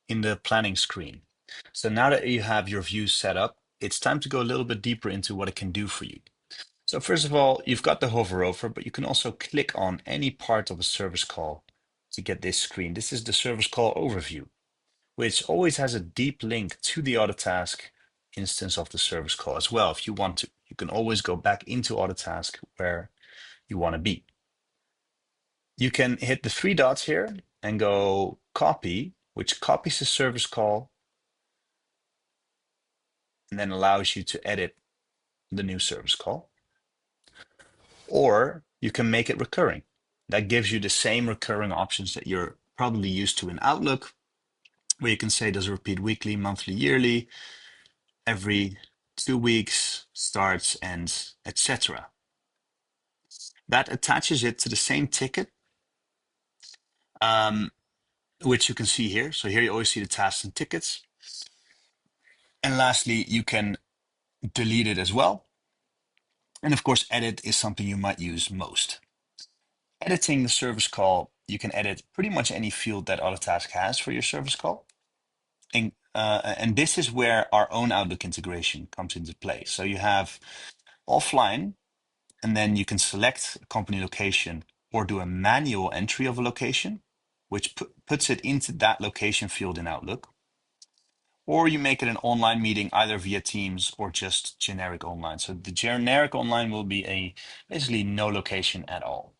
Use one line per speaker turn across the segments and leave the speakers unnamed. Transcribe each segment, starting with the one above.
in the planning screen. So now that you have your views set up, it's time to go a little bit deeper into what it can do for you. So first of all, you've got the hover over, but you can also click on any part of a service call to get this screen. This is the service call overview, which always has a deep link to the Autotask instance of the service call as well. If you want to, you can always go back into Autotask where you want to be. You can hit the three dots here and go copy, which copies the service call and then allows you to edit the new service call. Or you can make it recurring. That gives you the same recurring options that you're probably used to in Outlook, where you can say, does it repeat weekly, monthly, yearly, every 2 weeks, starts, ends, etc. That attaches it to the same ticket, which you can see here. So here you always see the tasks and tickets. And lastly, you can delete it as well. And of course, edit is something you might use most. Editing the service call, you can edit pretty much any field that Autotask has for your service call. And this is where our own Outlook integration comes into play. So you have offline, and then you can select a company location or do a manual entry of a location, which puts it into that location field in Outlook. Or you make it an online meeting either via Teams or just generic online. So the generic online will be basically no location at all.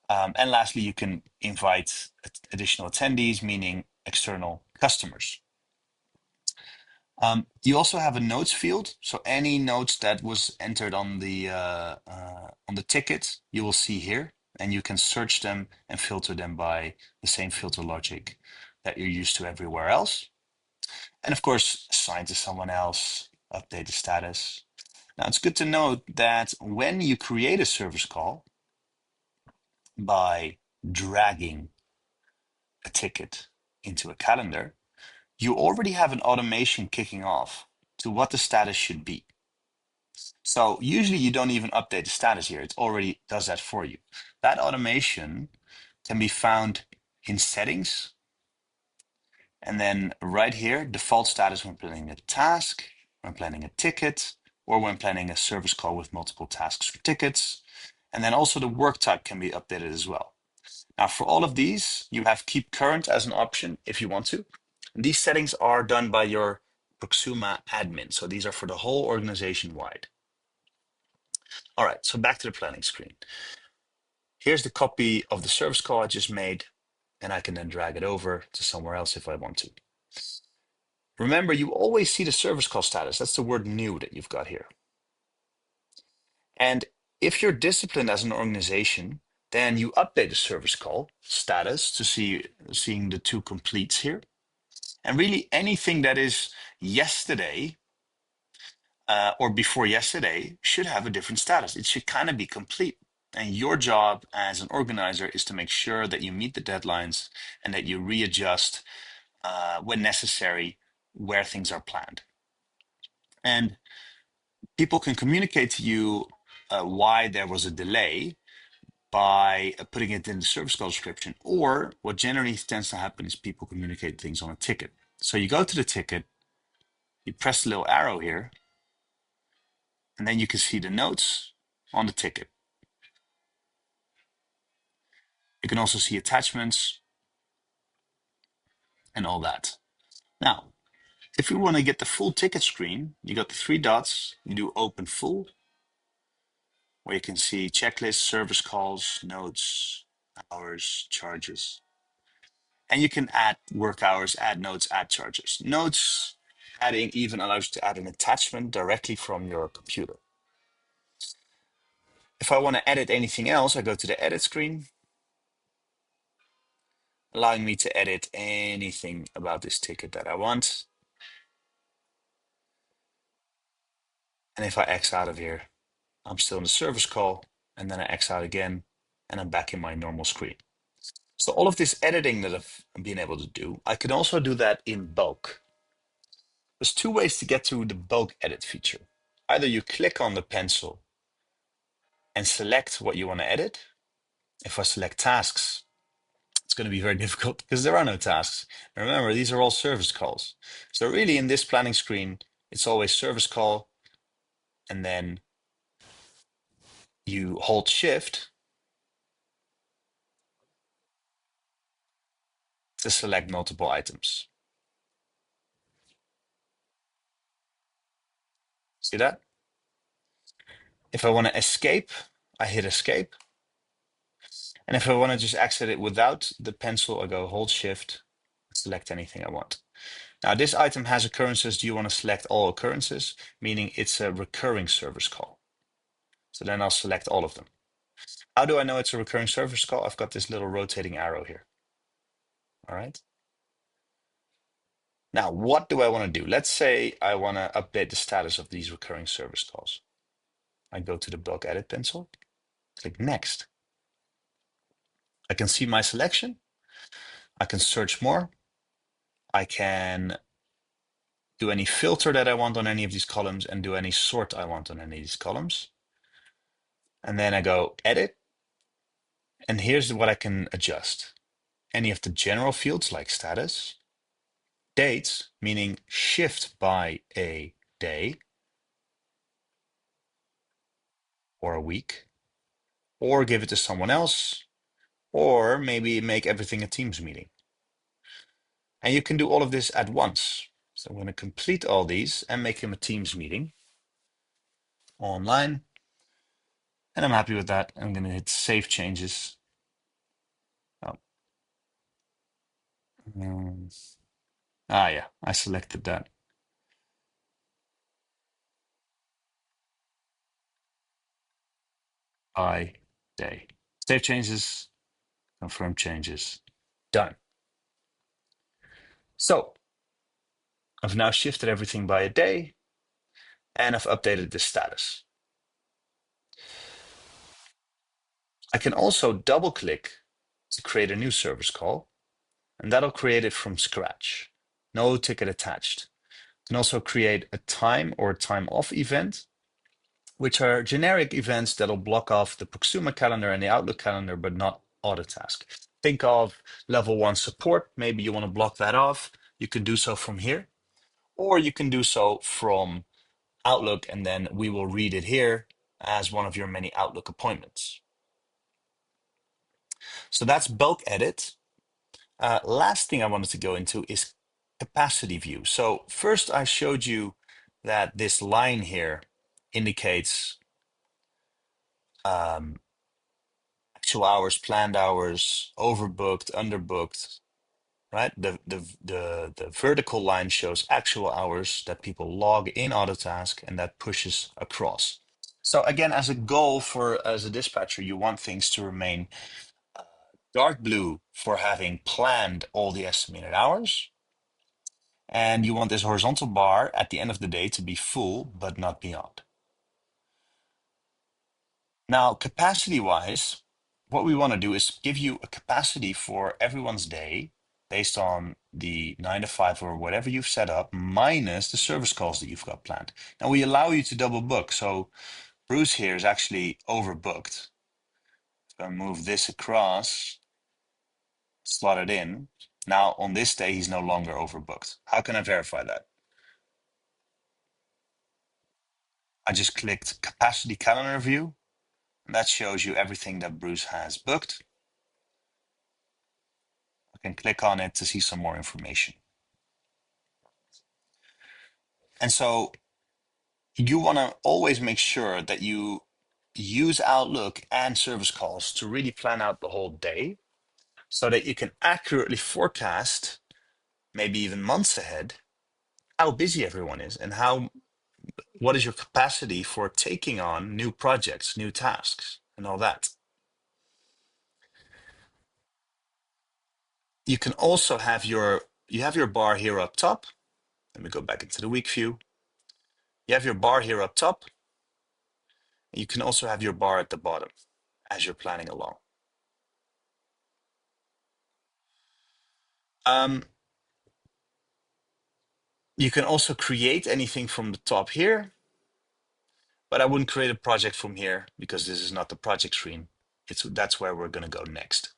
And lastly, you can invite additional attendees, meaning external customers. You also have a notes field. So any notes that was entered on the ticket, you will see here, and you can search them and filter them by the same filter logic that you're used to everywhere else. And of course, assign to someone else, update the status. Now, it's good to note that when you create a service call by dragging a ticket into a calendar, you already have an automation kicking off to what the status should be. So usually you don't even update the status here. It already does that for you. That automation can be found in settings. And then right here, default status when planning a task, when planning a ticket, or when planning a service call with multiple tasks or tickets. And then also the work type can be updated as well. Now for all of these, you have keep current as an option if you want to. These settings are done by your Proxuma admin. So these are for the whole organization wide. All right, so back to the planning screen. Here's the copy of the service call I just made, and I can then drag it over to somewhere else if I want to. Remember, you always see the service call status. That's the word new that you've got here. And if you're disciplined as an organization, then you update the service call status to seeing the two completes here. And really anything that is yesterday or before yesterday should have a different status. It should kind of be complete. And your job as an organizer is to make sure that you meet the deadlines and that you readjust when necessary where things are planned. And people can communicate to you why there was a delay by putting it in the service call description. Or what generally tends to happen is people communicate things on a ticket. So you go to the ticket, you press the little arrow here, and then you can see the notes on the ticket. You can also see attachments and all that. Now, if you want to get the full ticket screen, you got the three dots, you do open full, where you can see checklists, service calls, notes, hours, charges. And you can add work hours, add notes, add charges. Notes, adding even allows you to add an attachment directly from your computer. If I want to edit anything else, I go to the edit screen, allowing me to edit anything about this ticket that I want. And if I X out of here, I'm still in the service call, and then I X out again, and I'm back in my normal screen. So all of this editing that I've been able to do, I can also do that in bulk. There's two ways to get to the bulk edit feature. Either you click on the pencil and select what you want to edit. If I select tasks, It's going to be very difficult because there are no tasks. And remember, these are all service calls. So really in this planning screen, it's always service call, and then you hold shift to select multiple items. See that? If I want to escape, I hit escape. And if I want to just exit it without the pencil, I go hold shift, select anything I want. Now this item has occurrences. Do you want to select all occurrences? Meaning it's a recurring service call. So then I'll select all of them. How do I know it's a recurring service call? I've got this little rotating arrow here. All right. Now, what do I want to do? Let's say I want to update the status of these recurring service calls. I go to the bulk edit pencil, click next. I can see my selection. I can search more. I can do any filter that I want on any of these columns and do any sort I want on any of these columns. And then I go edit. And here's what I can adjust. Any of the general fields like status, dates, meaning shift by a day or a week, or give it to someone else, or maybe make everything a Teams meeting. And you can do all of this at once. So I'm going to complete all these and make them a Teams meeting online. And I'm happy with that. I'm going to hit save changes. Oh. Yeah, I selected that. By day. Save changes, confirm changes, done. So I've now shifted everything by a day and I've updated the status. I can also double click to create a new service call, and that'll create it from scratch. No ticket attached. You can also create a time or time off event, which are generic events that'll block off the Proxuma calendar and the Outlook calendar, but not Autotask. Think of level 1 support. Maybe you want to block that off. You can do so from here, or you can do so from Outlook, and then we will read it here as one of your many Outlook appointments. So that's bulk edit. Last thing I wanted to go into is capacity view. So first I showed you that this line here indicates actual hours, planned hours, overbooked, underbooked, right? The vertical line shows actual hours that people log in Autotask, and that pushes across. So again, as a goal as a dispatcher, you want things to remain dark blue for having planned all the estimated hours. And you want this horizontal bar at the end of the day to be full, but not beyond. Now, capacity-wise, what we want to do is give you a capacity for everyone's day based on the 9 to 5 or whatever you've set up, minus the service calls that you've got planned. Now, we allow you to double book. So Bruce here is actually overbooked. So I'll move this across, slot it in. Now, on this day, he's no longer overbooked. How can I verify that? I just clicked Capacity Calendar View. And that shows you everything that Bruce has booked. I can click on it to see some more information. And so you want to always make sure that you use Outlook and service calls to really plan out the whole day so that you can accurately forecast, maybe even months ahead, how busy everyone is and what is your capacity for taking on new projects, new tasks, and all that. You can also have your bar here up top. Let me go back into the week view. You have your bar here up top. You can also have your bar at the bottom as you're planning along. You can also create anything from the top here, but I wouldn't create a project from here because this is not the project screen. That's where we're going to go next.